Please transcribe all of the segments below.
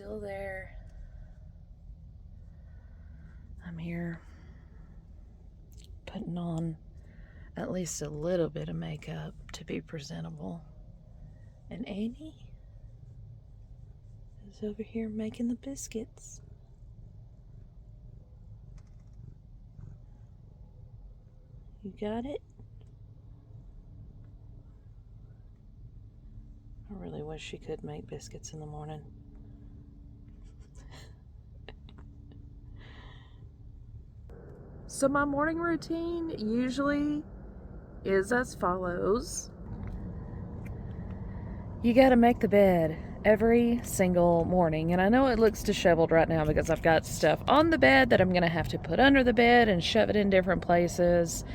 still there. I'm here putting on at least a little bit of makeup to be presentable. And Annie is over here making the biscuits. You got it? I really wish she could make biscuits in the morning. So my morning routine usually is as follows. You gotta make the bed every single morning. And I know it looks disheveled right now because I've got stuff on the bed that I'm gonna have to put under the bed and shove it in different places.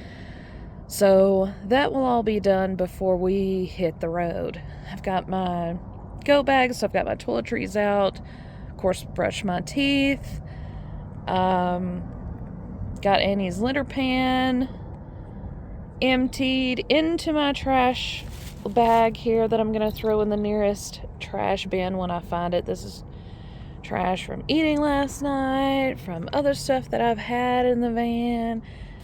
So that will all be done before we hit the road. I've got my go bags, so I've got my toiletries out. Of course, brush my teeth. Got Annie's litter pan emptied into my trash bag here that I'm going to throw in the nearest trash bin when I find it. This is trash from eating last night, from other stuff that I've had in the van.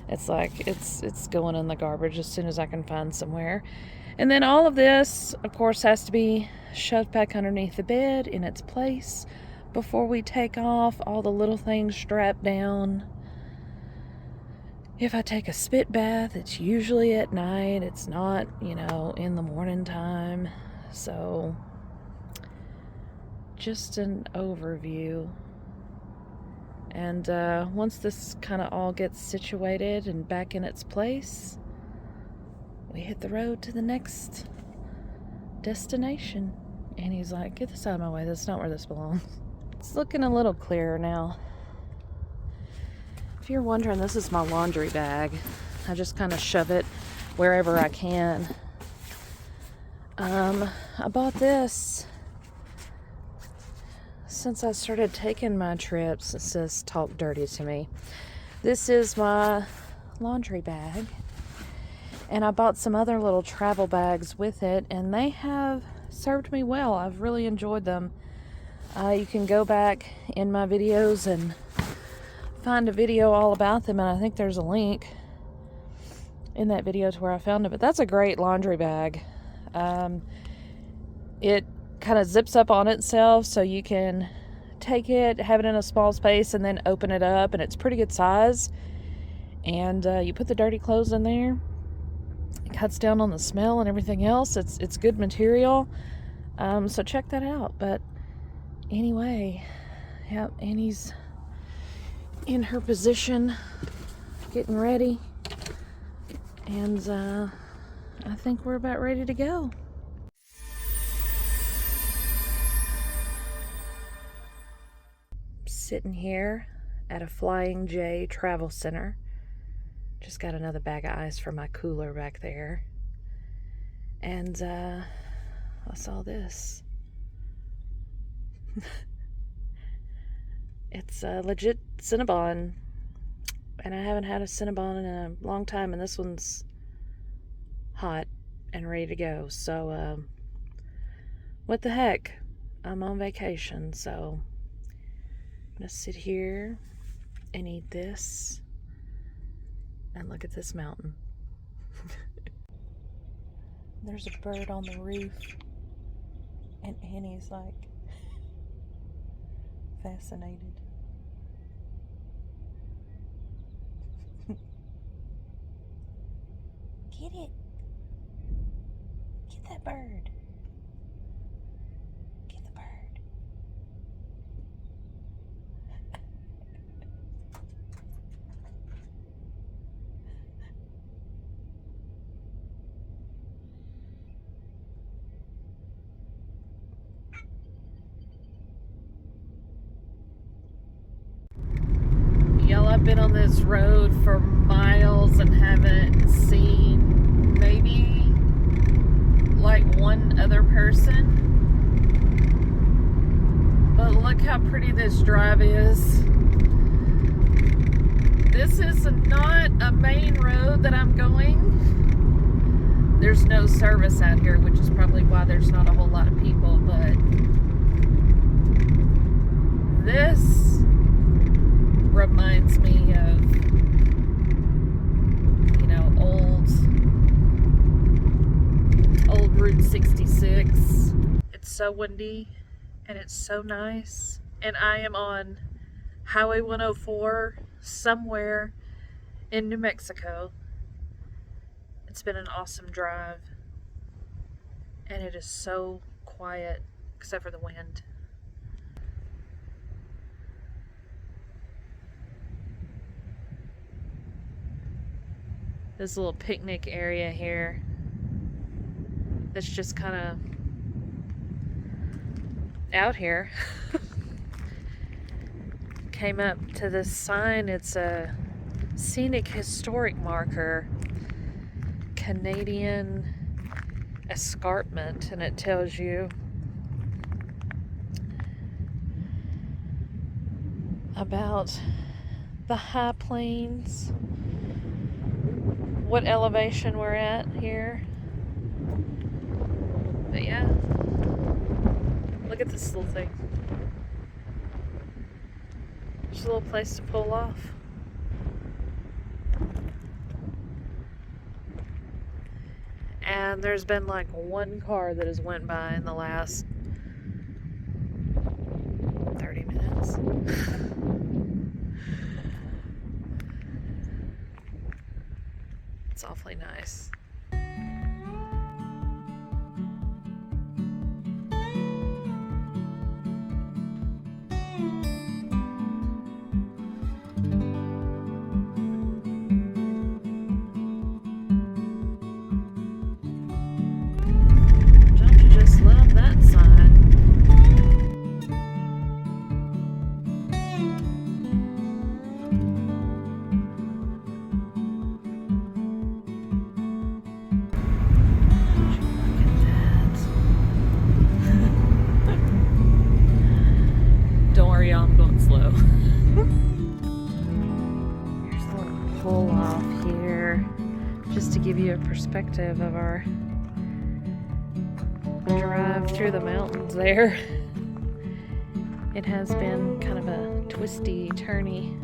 It's like it's going in the garbage as soon as I can find somewhere. And then all of this, of course, has to be shoved back underneath the bed in its place before we take off. All the little things strapped down. If I take a spit bath, it's usually at night. It's not, in the morning time. So, just an overview. And once this kind of all gets situated and back in its place, we hit the road to the next destination. And he's like, get this out of my way. That's not where this belongs. It's looking a little clearer now. If you're wondering, this is my laundry bag. I just kind of shove it wherever I can. I bought this since I started taking my trips. It says talk dirty to me. This is my laundry bag. And I bought some other little travel bags with it, and they have served me well. I've really enjoyed them. You can go back in my videos and find a video all about them, and I think there's a link in that video to where I found it. But that's a great laundry bag. It kind of zips up on itself, so you can take it, have it in a small space, and then open it up, and it's pretty good size. And you put the dirty clothes in there. It cuts down on the smell and everything else. It's good material. So check that out. But anyway, yeah, Annie's in her position, getting ready, and I think we're about ready to go. Sitting here at a Flying J Travel Center. Just got another bag of ice from my cooler back there, and I saw this. It's a legit Cinnabon, and I haven't had a Cinnabon in a long time, and this one's hot and ready to go. So, what the heck? I'm on vacation, so I'm gonna sit here and eat this and look at this mountain. There's a bird on the roof, and Annie's like fascinated. Get it. Get that bird. Get the bird. Y'all, I've been on this road for miles and haven't seen maybe like one other person. But look how pretty this drive is. This is not a main road that I'm going. There's no service out here, which is probably why there's not a whole lot of people, but This reminds me of, you know, old Route 66. It's so windy and it's so nice. And I am on Highway 104 somewhere in New Mexico. It's been an awesome drive. And it is so quiet, except for the wind. This little picnic area here that's just kind of out here. Came up to this sign. It's a scenic historic marker, Canadian escarpment, and it tells you about the high plains, what elevation we're at here. But yeah, look at this little thing. Just a little place to pull off. And there's been like one car that has went by in the last 30 minutes. It's awfully nice. Don't you just love that sign? I'm going slow. Here's a little pull off here, just to give you a perspective of our drive through the mountains there. It has been kind of a twisty, turny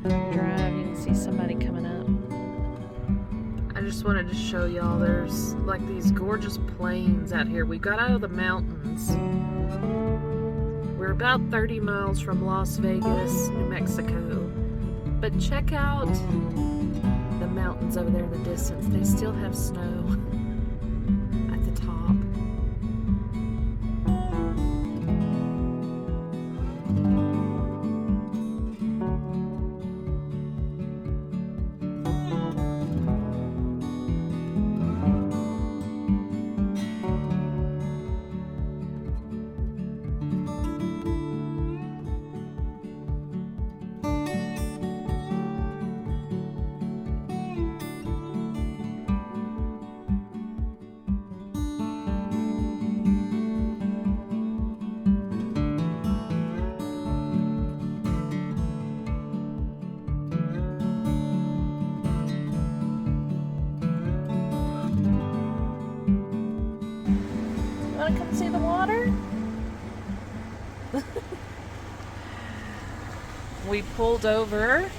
drive. You can see somebody coming up. I just wanted to show y'all there's like these gorgeous plains out here. We got out of the mountains. We're about 30 miles from Las Vegas, New Mexico. But check out the mountains over there in the distance. They still have snow at the top. Come see the water? We pulled over,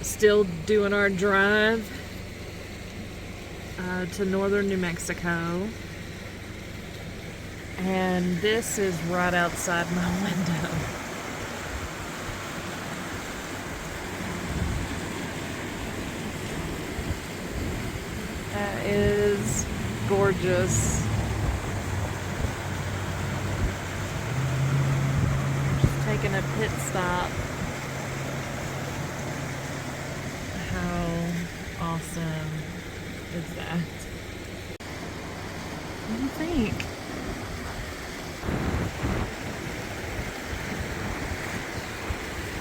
still doing our drive to northern New Mexico, and this is right outside my window. That is gorgeous. Taking a pit stop. How awesome is that? What do you think?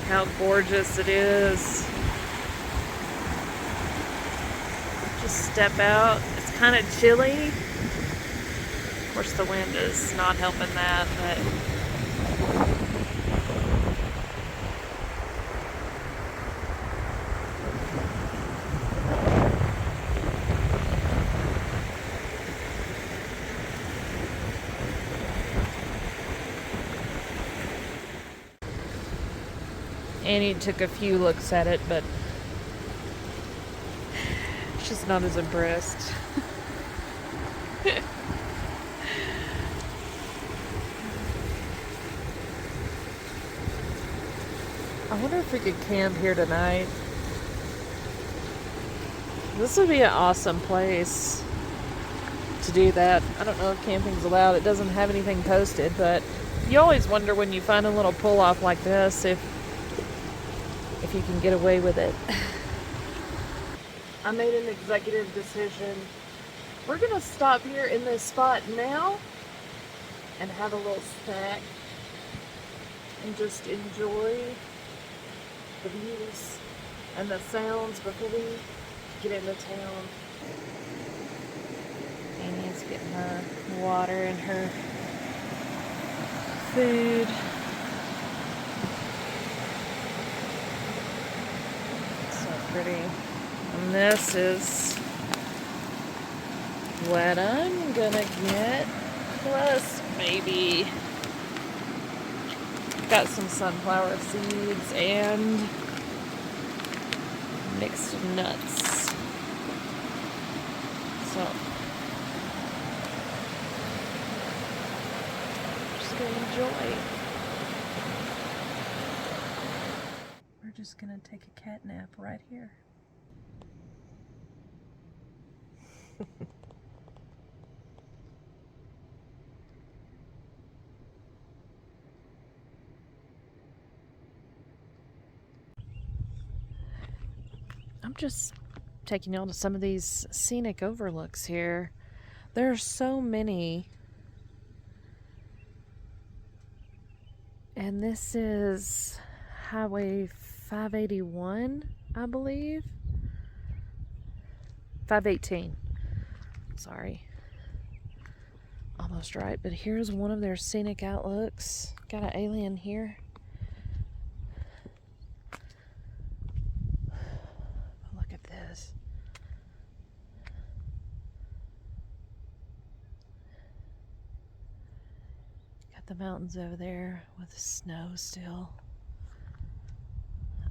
How gorgeous it is. Just step out. It's kind of chilly. Of course, the wind is not helping that, but Annie took a few looks at it, but she's not as impressed. I wonder if we could camp here tonight. This would be an awesome place to do that. I don't know if camping's allowed. It doesn't have anything posted, but you always wonder when you find a little pull-off like this if you can get away with it. I made an executive decision. We're gonna stop here in this spot now and have a little snack and just enjoy the views and the sounds before we get into town. Annie's getting her water and her food. So pretty. And this is what I'm gonna get. Plus, maybe got some sunflower seeds and mixed nuts. So, just gonna enjoy. We're just gonna take a cat nap right here. I'm just taking y'all to some of these scenic overlooks here. There are so many. And this is Highway 581, I believe. 518. Sorry. Almost right. But here's one of their scenic outlooks. Got an alien here. Look at this. Got the mountains over there with the snow still.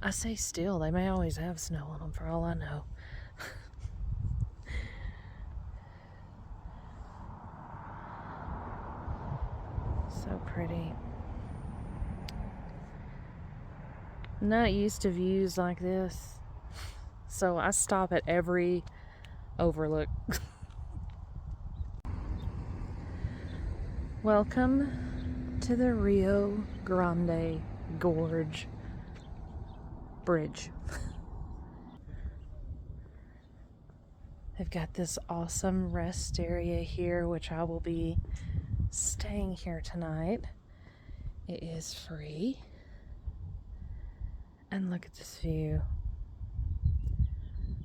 I say still, they may always have snow on them for all I know. So pretty. Not used to views like this, so I stop at every overlook. Welcome to the Rio Grande Gorge Bridge. They've got this awesome rest area here, which I will be staying here tonight. It is free. And look at this view.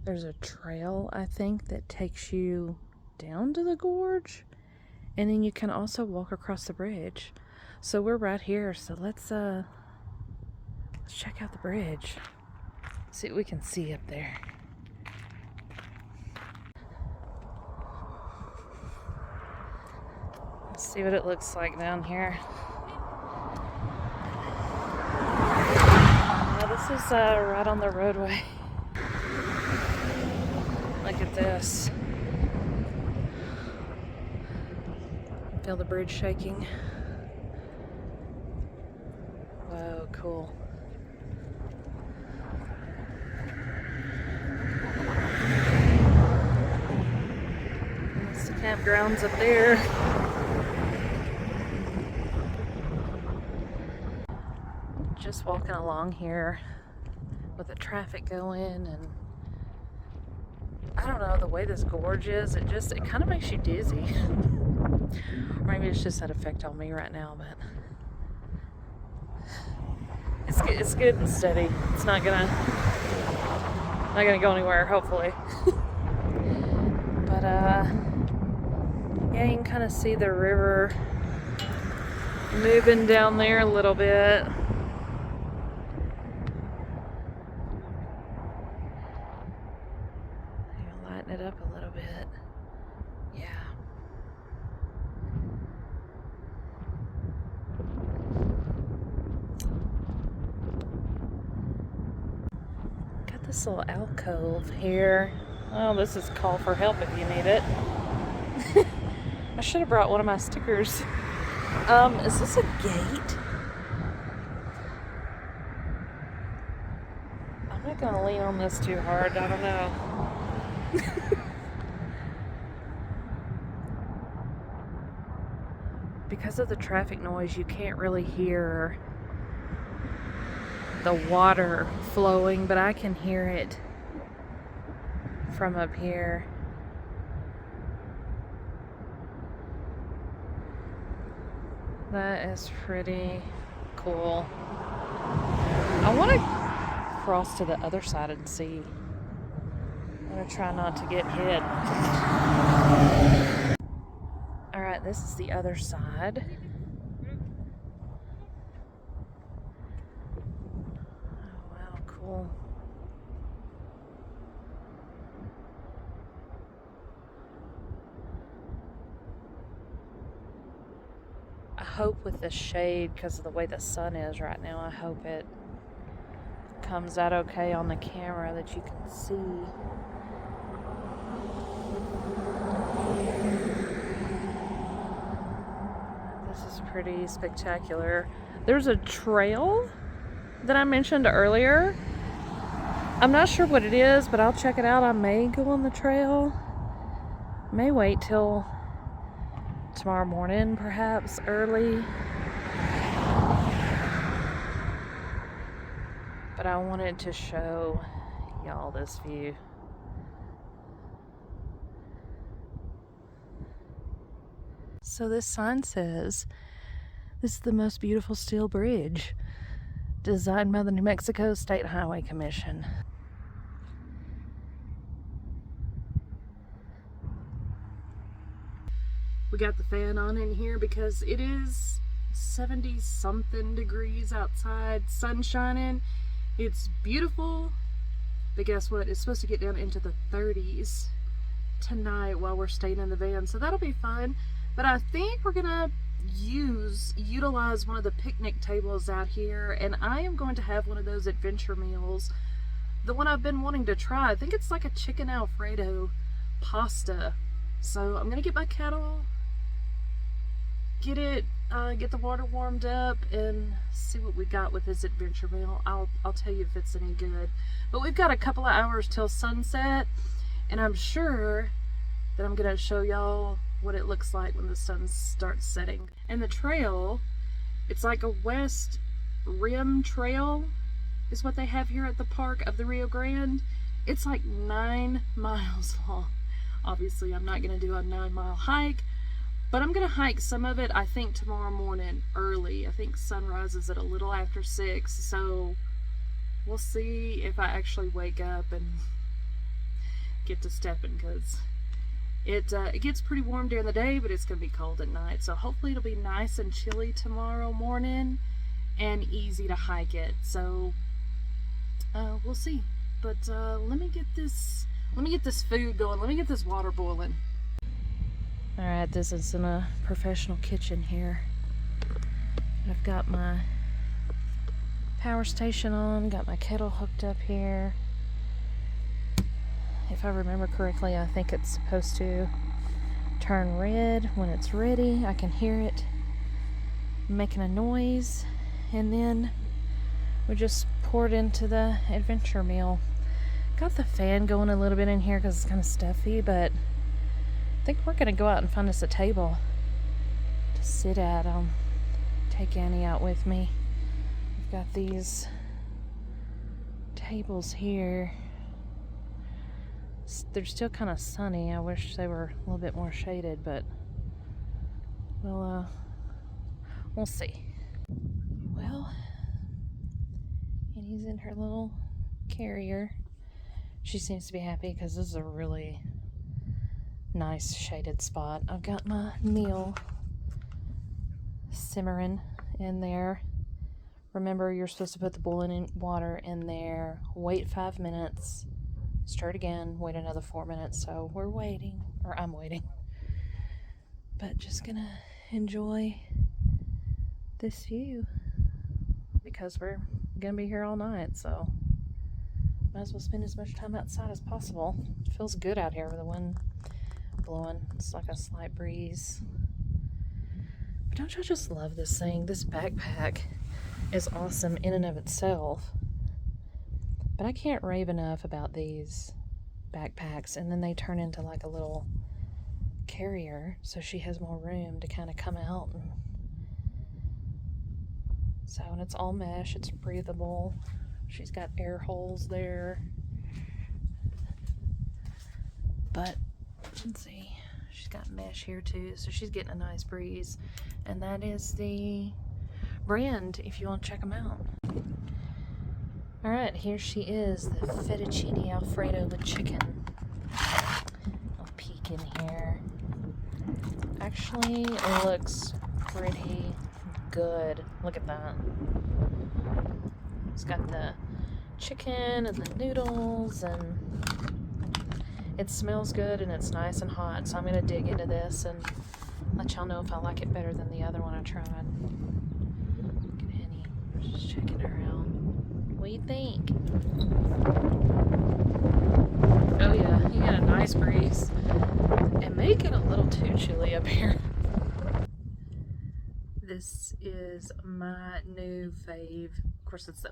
There's a trail, I think, that takes you down to the gorge. And then you can also walk across the bridge. So we're right here, so let's check out the bridge. See what we can see up there. Let's see what it looks like down here. This is right on the roadway. Look at this. Feel the bridge shaking. Whoa, cool. That's the campgrounds up there. Just walking along here with the traffic going, and I don't know, the way this gorge is, it kind of makes you dizzy. Or maybe it's just that effect on me right now, but it's good and steady. It's not gonna go anywhere, hopefully. But yeah, you can kind of see the river moving down there a little bit. Lighten it up a little bit. Yeah. This little alcove here. Oh, this is call for help if you need it. I should have brought one of my stickers. Is this a gate? I'm not gonna lean on this too hard, I don't know. Because of the traffic noise, you can't really hear the water flowing, but I can hear it from up here. That is pretty cool. I want to cross to the other side and see. I'm going to try not to get hit. Alright, this is the other side. Oh wow, cool. I hope with the shade, because of the way the sun is right now, I hope it comes out okay on the camera that you can see. This is pretty spectacular. There's a trail that I mentioned earlier. I'm not sure what it is, but I'll check it out. I may go on the trail. May wait till tomorrow morning, perhaps early. But I wanted to show y'all this view. So this sign says, "This is the most beautiful steel bridge designed by the New Mexico State Highway Commission." We got the fan on in here because it is 70 something degrees outside, sun shining. It's beautiful, but guess what? It's supposed to get down into the 30s tonight while we're staying in the van, so that'll be fun. But I think we're gonna utilize one of the picnic tables out here, and I am going to have one of those adventure meals, the one I've been wanting to try. I think it's like a chicken Alfredo pasta. So I'm gonna get my kettle, get the water warmed up, and see what we got with this adventure meal. I'll tell you if it's any good. But we've got a couple of hours till sunset, and I'm sure that I'm gonna show y'all what it looks like when the sun starts setting. And the trail, it's like a west rim trail is what they have here at the park of the Rio Grande. It's like 9 miles long. Obviously I'm not gonna do a 9-mile hike, but I'm gonna hike some of it, I think, tomorrow morning early. I think sunrise is at a little after 6, so we'll see if I actually wake up and get to stepping, because it gets pretty warm during the day, but it's gonna be cold at night. So hopefully it'll be nice and chilly tomorrow morning and easy to hike it. So we'll see. But let me get this food going. Let me get this water boiling. All right, this is in a professional kitchen here. I've got my power station on, got my kettle hooked up here. If I remember correctly, I think it's supposed to turn red when it's ready. I can hear it making a noise, and then we just pour it into the adventure meal. Got the fan going a little bit in here because it's kind of stuffy, but I think we're gonna go out and find us a table to sit at. I'll take Annie out with me. We've got these tables here. They're still kind of sunny. I wish they were a little bit more shaded, but we'll see. Well, Annie's in her little carrier. She seems to be happy because this is a really nice shaded spot. I've got my meal simmering in there. Remember, you're supposed to put the boiling water in there, wait 5 minutes, stir it again, wait another 4 minutes. So we're waiting, or I'm waiting, but just gonna enjoy this view because we're gonna be here all night. So Might as well spend as much time outside as possible. It feels good out here with the wind blowing. It's like a slight breeze. But don't y'all just love this thing? This backpack is awesome in and of itself. But I can't rave enough about these backpacks, and then they turn into like a little carrier, so she has more room to kind of come out. And it's all mesh, it's breathable. She's got air holes there. But let's see, she's got mesh here too, so she's getting a nice breeze. And that is the brand if you want to check them out. Alright, here she is, the fettuccine alfredo with chicken. I'll peek in here. Actually, it looks pretty good. Look at that. It's got the chicken and the noodles, and it smells good and it's nice and hot. So I'm going to dig into this and let y'all know if I like it better than the other one I tried. Look at Henny. Just checking her out. What do you think? Oh yeah, you got a nice breeze. It may get a little too chilly up here. This is my new fave. Of course, it's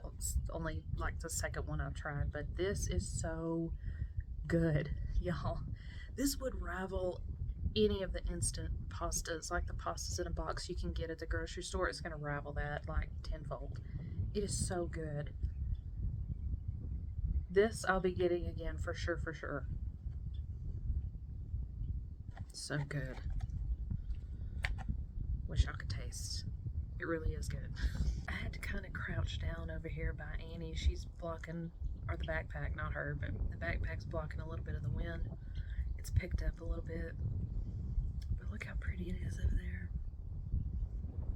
only like the second one I've tried, but this is so good, y'all. This would rival any of the instant pastas, like the pastas in a box you can get at the grocery store. It's gonna rival that like tenfold. It is so good. This I'll be getting again for sure, for sure. So good. Wish I could taste. It really is good. I had to kind of crouch down over here by Annie. She's blocking, or the backpack, not her, but the backpack's blocking a little bit of the wind. It's picked up a little bit. But look how pretty it is over there.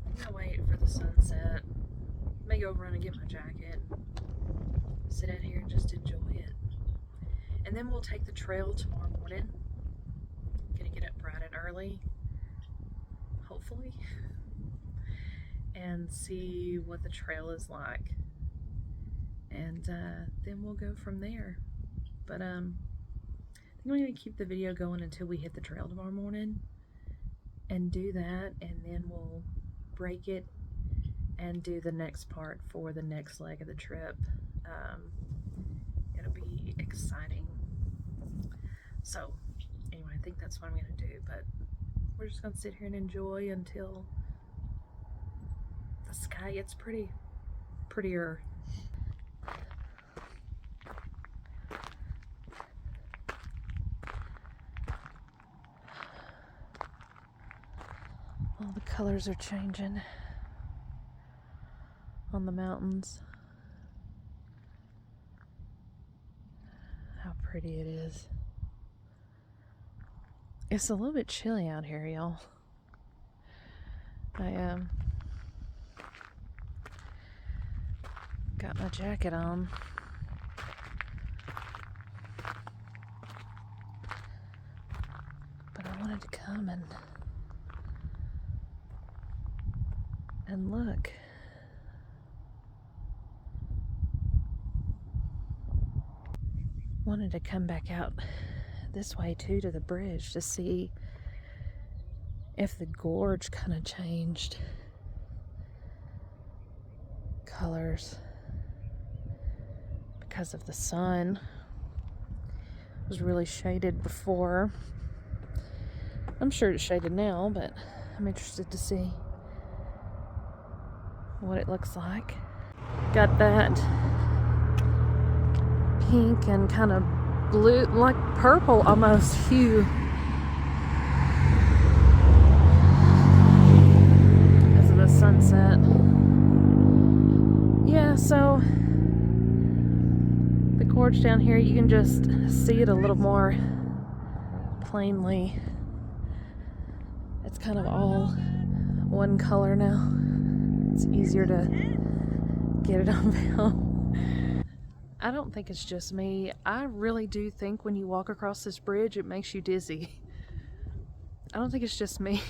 I'm gonna wait for the sunset. May go run and get my jacket. Sit out here and just enjoy it. And then we'll take the trail tomorrow morning. Gonna get up bright and early, hopefully, and see what the trail is like. And then we'll go from there. But I think I'm gonna keep the video going until we hit the trail tomorrow morning and do that, and then we'll break it and do the next part for the next leg of the trip. It'll be exciting. So anyway, I think that's what I'm gonna do, but we're just gonna sit here and enjoy until the sky gets prettier. All the colors are changing on the mountains. How pretty it is. It's a little bit chilly out here, y'all. I got my jacket on. But I wanted to come and look. Wanted to come back out this way too to the bridge to see if the gorge kind of changed colors because of the sun. It was really shaded before. I'm sure it's shaded now, but I'm interested to see what it looks like. Got that pink and kind of blue, like purple almost hue as of the sunset. Yeah, so the gorge down here, you can just see it a little more plainly. It's kind of all one color now. It's easier to get it on film. I don't think it's just me. I really do think when you walk across this bridge, it makes you dizzy. I don't think it's just me.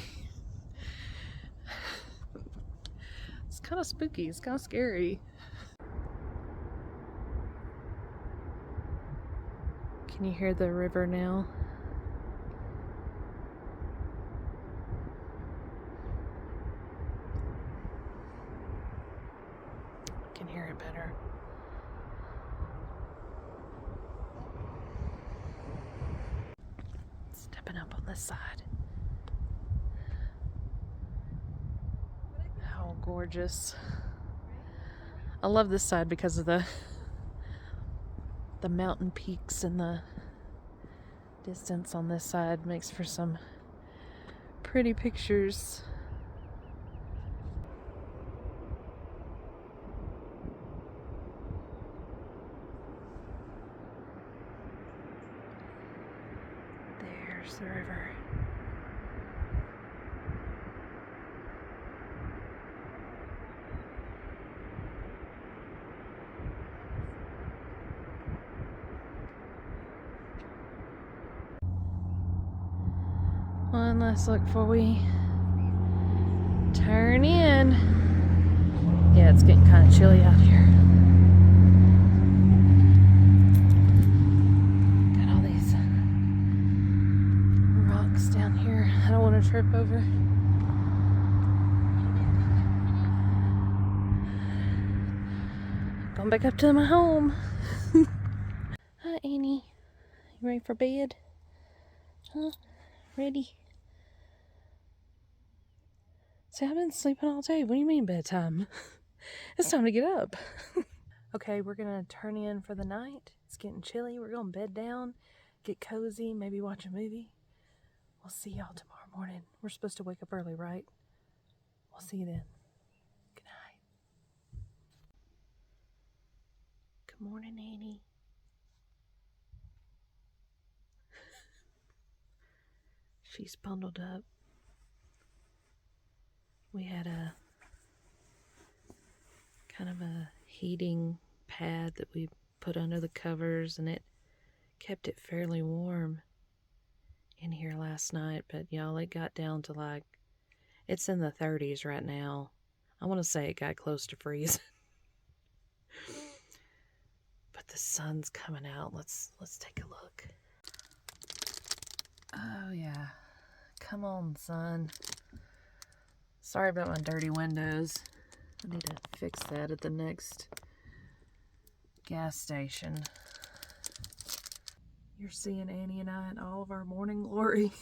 It's kind of spooky. It's kind of scary. Can you hear the river now? I can hear it better. Stepping up on this side. How gorgeous. I love this side because of the mountain peaks and the distance on this side makes for some pretty pictures. There's the river. One last look before we turn in. Yeah, it's getting kind of chilly out here. Got all these rocks down here I don't want to trip over. Going back up to my home. Hi, Annie. You ready for bed? Huh? Ready? See, I've been sleeping all day. What do you mean bedtime? It's time to get up. Okay, we're gonna turn in for the night. It's getting chilly. We're gonna bed down, get cozy, maybe watch a movie. We'll see y'all tomorrow morning. We're supposed to wake up early, right? We'll see you then. Good night. Good morning, Annie. She's bundled up. We had a kind of a heating pad that we put under the covers, and it kept it fairly warm in here last night, but y'all, it got down to like, it's in the 30s right now. I want to say it got close to freezing. But the sun's coming out. Let's take a look. Oh yeah. Come on, sun. Sorry about my dirty windows. I need to fix that at the next gas station. You're seeing Annie and I in all of our morning glory.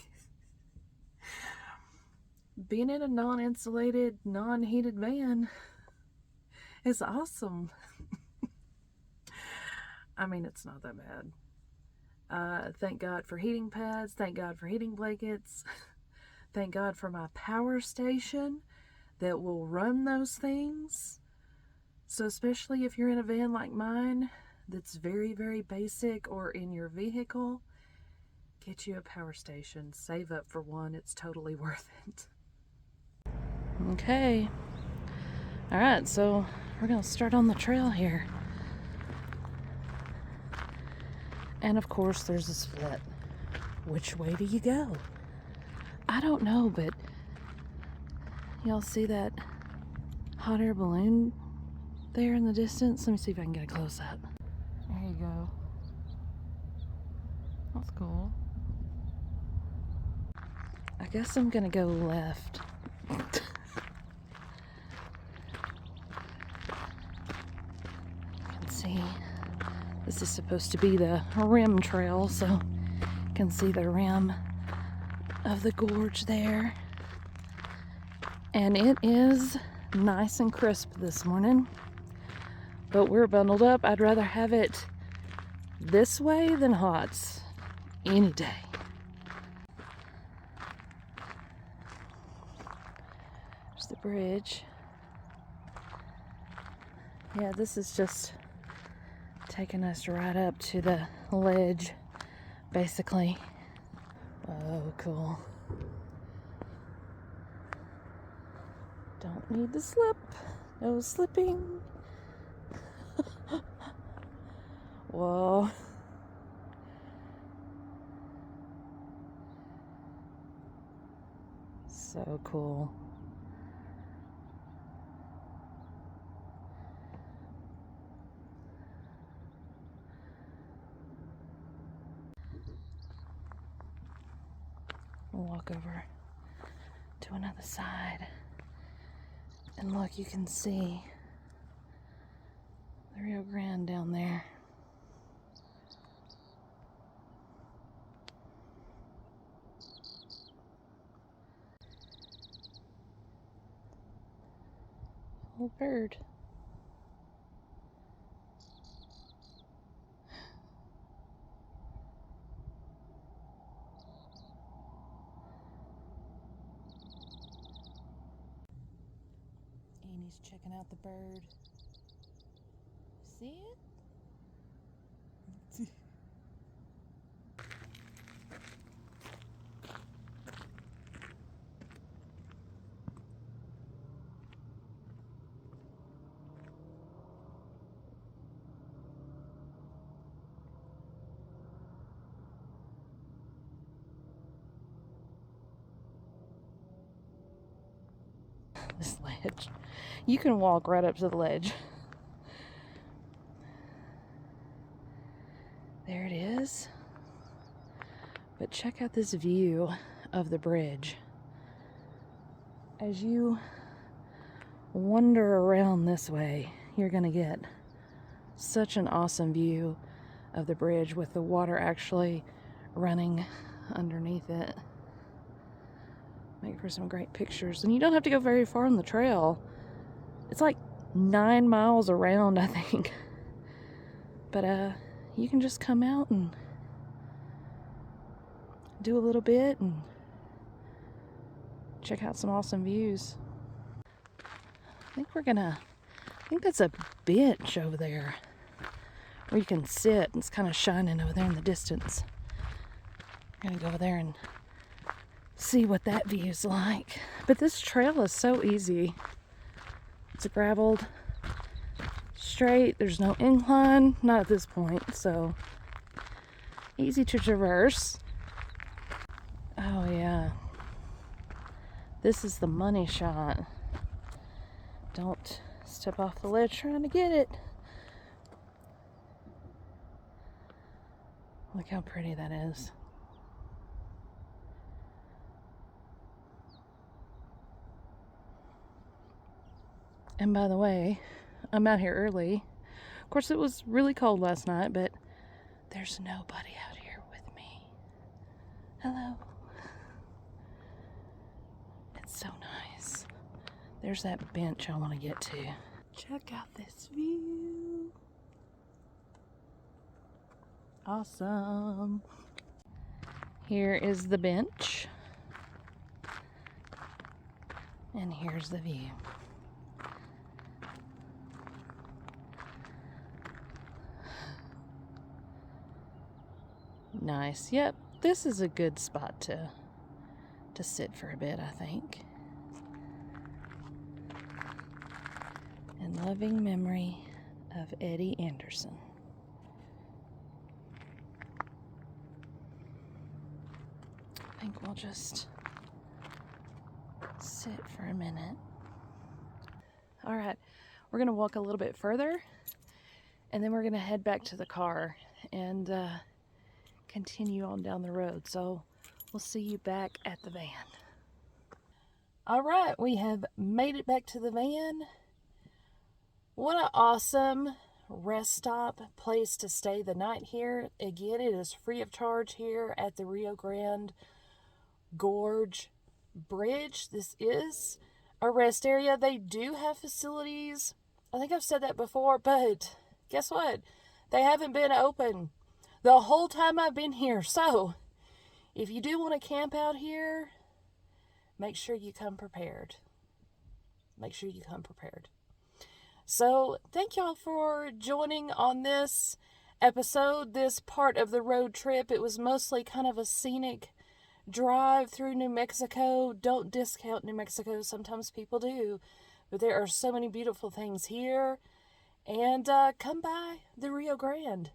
Being in a non-insulated, non-heated van is awesome. I mean, it's not that bad. Thank God for heating pads. Thank God for heating blankets. Thank God for my power station that will run those things. So especially if you're in a van like mine that's very, very basic, or in your vehicle, get you a power station. Save up for one. It's totally worth it. Okay. Alright, so we're going to start on the trail here. And of course there's a split. Which way do you go? I don't know, but y'all see that hot air balloon there in the distance? Let me see if I can get a close up. There you go. That's cool. I guess I'm gonna go left. You can see this is supposed to be the rim trail, so you can see the rim of the gorge there. And it is nice and crisp this morning, but we're bundled up. I'd rather have it this way than hot any day. There's the bridge. Yeah, this is just taking us right up to the ledge, basically. Oh, cool. Don't need to slip. No slipping. Whoa. So cool. We'll walk over to another side. And look, you can see the Rio Grande down there. Little bird. Annie's checking out the bird. See it? This ledge. You can walk right up to the ledge. There it is. But check out this view of the bridge. As you wander around this way, you're gonna get such an awesome view of the bridge with the water actually running underneath it. Make for some great pictures. And you don't have to go very far on the trail. It's like 9 miles around, I think. But you can just come out and do a little bit and check out some awesome views. I think that's a bench over there where you can sit. It's kind of shining over there in the distance. I'm gonna go over there and see what that view's like. But this trail is so easy. It's graveled, straight. There's no incline, not at this point, so easy to traverse. Oh yeah, this is the money shot. Don't step off the ledge trying to get it. Look how pretty that is. And by the way, I'm out here early. Of course, it was really cold last night, but there's nobody out here with me. Hello. It's so nice. There's that bench I want to get to. Check out this view. Awesome. Here is the bench. And here's the view. Nice. Yep, this is a good spot to sit for a bit, I think. In loving memory of Eddie Anderson. I think we'll just sit for a minute. All right, we're gonna walk a little bit further and then we're gonna head back to the car and continue on down the road. So we'll see you back at the van. All right, we have made it back to the van. What an awesome rest stop place to stay the night here. Again, it is free of charge here at the Rio Grande Gorge Bridge. This is a rest area. They do have facilities. I think I've said that before, but guess what? They haven't been open the whole time I've been here. So if you do want to camp out here, make sure you come prepared. Make sure you come prepared. So thank y'all for joining on this episode, this part of the road trip. It was mostly kind of a scenic drive through New Mexico. Don't discount New Mexico. Sometimes people do. But there are so many beautiful things here. And come by the Rio Grande.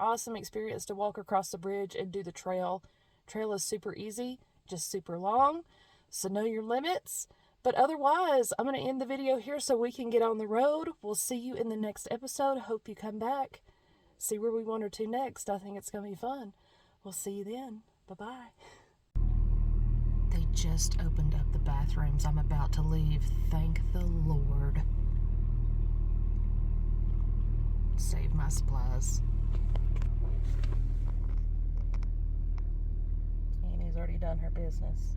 Awesome experience to walk across the bridge and do the trail. Trail is super easy, just super long. So know your limits. But otherwise, I'm going to end the video here so we can get on the road. We'll see you in the next episode. Hope you come back. See where we wander to next. I think it's going to be fun. We'll see you then. Bye-bye. They just opened up the bathrooms. I'm about to leave. Thank the Lord. Save my supplies. Annie's already done her business.